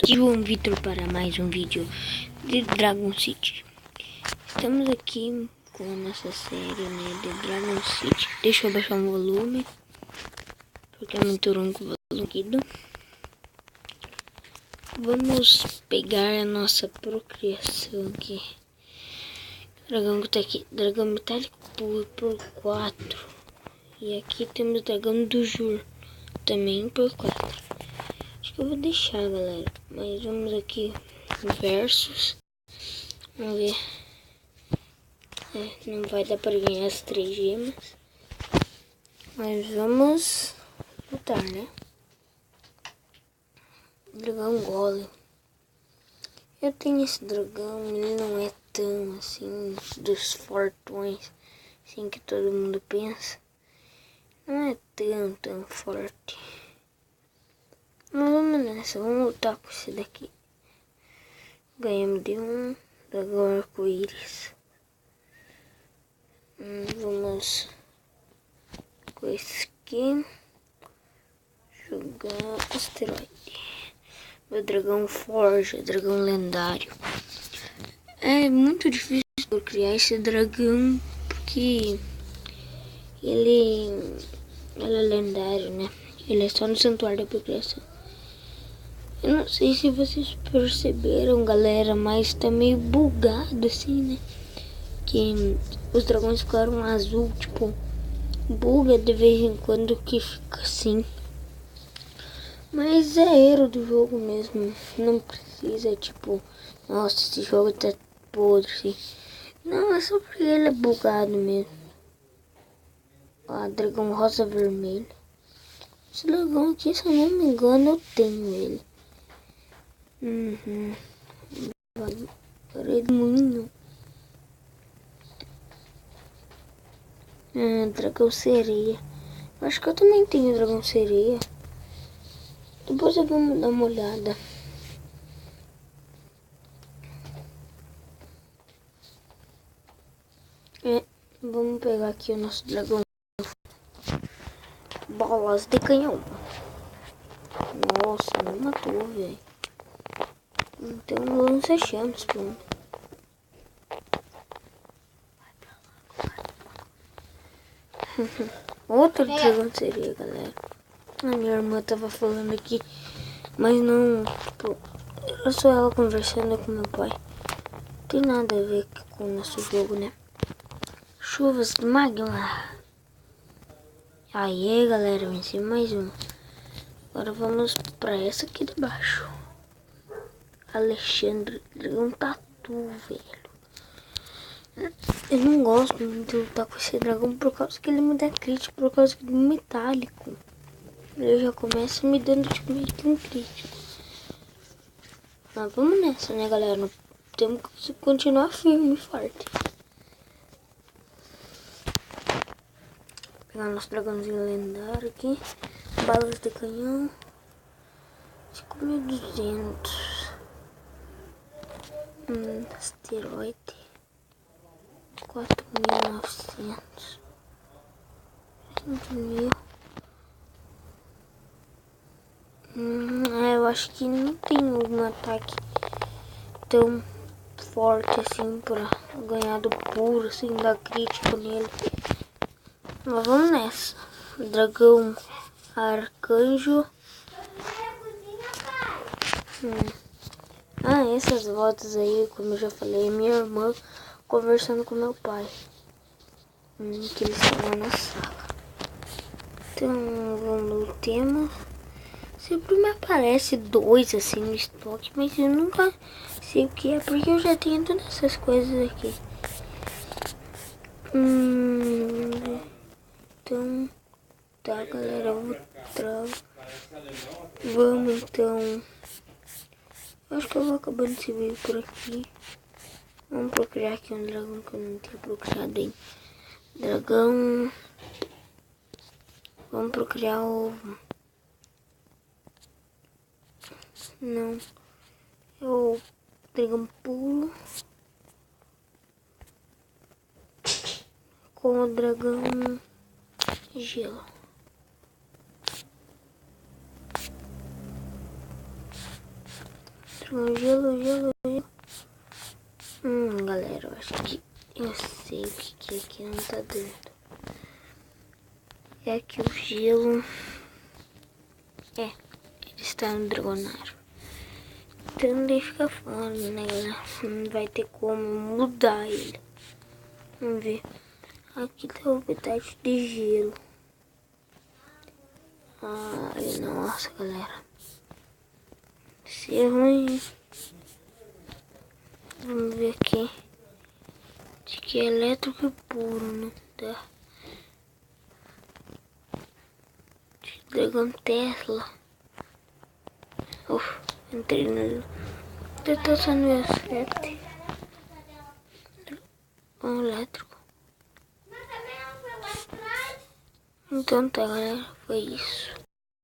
João Vitor para mais um vídeo de Dragon City. Estamos aqui com a nossa série, né, de Dragon City. Deixa eu baixar o volume, porque é muito ronco o volume aqui. Vamos pegar a nossa procriação aqui. Dragão que tá aqui, dragão metálico por 4. E aqui temos o dragão do Jur, também por 4. Acho que eu vou deixar, galera. Mas vamos aqui versus. Vamos ver. Não vai dar para ganhar as 3 gemas. Mas vamos lutar, né? Dragão Golem. Eu tenho esse dragão, ele não é tão assim dos fortões assim que todo mundo pensa. Não é tão forte. Mas vamos nessa, vamos lutar com esse daqui. Ganhamos de um dragão arco-íris. Vamos com esse aqui. Jogar asteroide. O dragão forja, dragão lendário. É muito difícil criar esse dragão porque ele é lendário, né? Ele é só no santuário da procriação. Eu não sei se vocês perceberam, galera, mas tá meio bugado assim, né? Que os dragões ficaram azul, tipo, buga de vez em quando que fica assim. Mas é erro do jogo mesmo, não precisa, tipo, nossa, esse jogo tá podre, assim. Não, é só porque ele é bugado mesmo. Ó, dragão rosa vermelho. Esse dragão aqui, se eu não me engano, eu tenho ele. Redemoinho. Dragão sereia. Acho que eu também tenho dragão sereia. Depois eu vou dar uma olhada. Vamos pegar aqui o nosso dragão. Bolas de canhão. Nossa, me matou, velho. Então lança-chamas, pronto. Outro dragão seria, galera. A minha irmã tava falando aqui, mas não, tipo, era só ela conversando com meu pai. Não tem nada a ver com o nosso jogo, né? Chuvas de magma. Aí, galera, venci mais um. Agora vamos pra essa aqui de baixo. Alexandre, dragão tatu, velho. Eu não gosto muito de lutar com esse dragão por causa que ele me dá crítico, por causa do metálico. Ele já começa me dando tipo meio que um crítico. Mas vamos nessa, né, galera? Temos que continuar firme e forte. Pegar nosso dragãozinho lendário aqui. Balas de canhão. 5.200. Asteroide. 4.900. 5.000. Eu acho que não tem um ataque tão forte assim pra ganhar do puro, assim, dar crítico nele. Mas vamos nessa. Dragão arcanjo. Essas voltas aí, como eu já falei, minha irmã conversando com meu pai. Que eles estão lá na sala. Então, vamos no tema. Sempre me aparece 2 assim no estoque, mas eu nunca sei o que é, porque eu já tenho todas essas coisas aqui. Então, tá, galera, vamos então. Acho que eu vou acabando esse vídeo por aqui. Vamos procriar aqui um dragão que eu não tinha procriado ainda. Dragão. Vamos procriar ovo. Não. É o dragão pulo. Com o dragão gelo. Dragão gelo. Galera, eu acho que eu sei o que é que não tá dentro. É que o gelo... ele está no dragonário. Então ele fica fora, né, galera? Não vai ter como mudar ele. Vamos ver. Aqui tá o pedaço de gelo. Ai, nossa, galera. Se é ruim. Vamos ver aqui. Acho que é elétrico puro, né? Tá. Dragão Tesla. Entrei no... Tô só no meu 7. Dragão elétrico. Então tá, galera. Foi isso.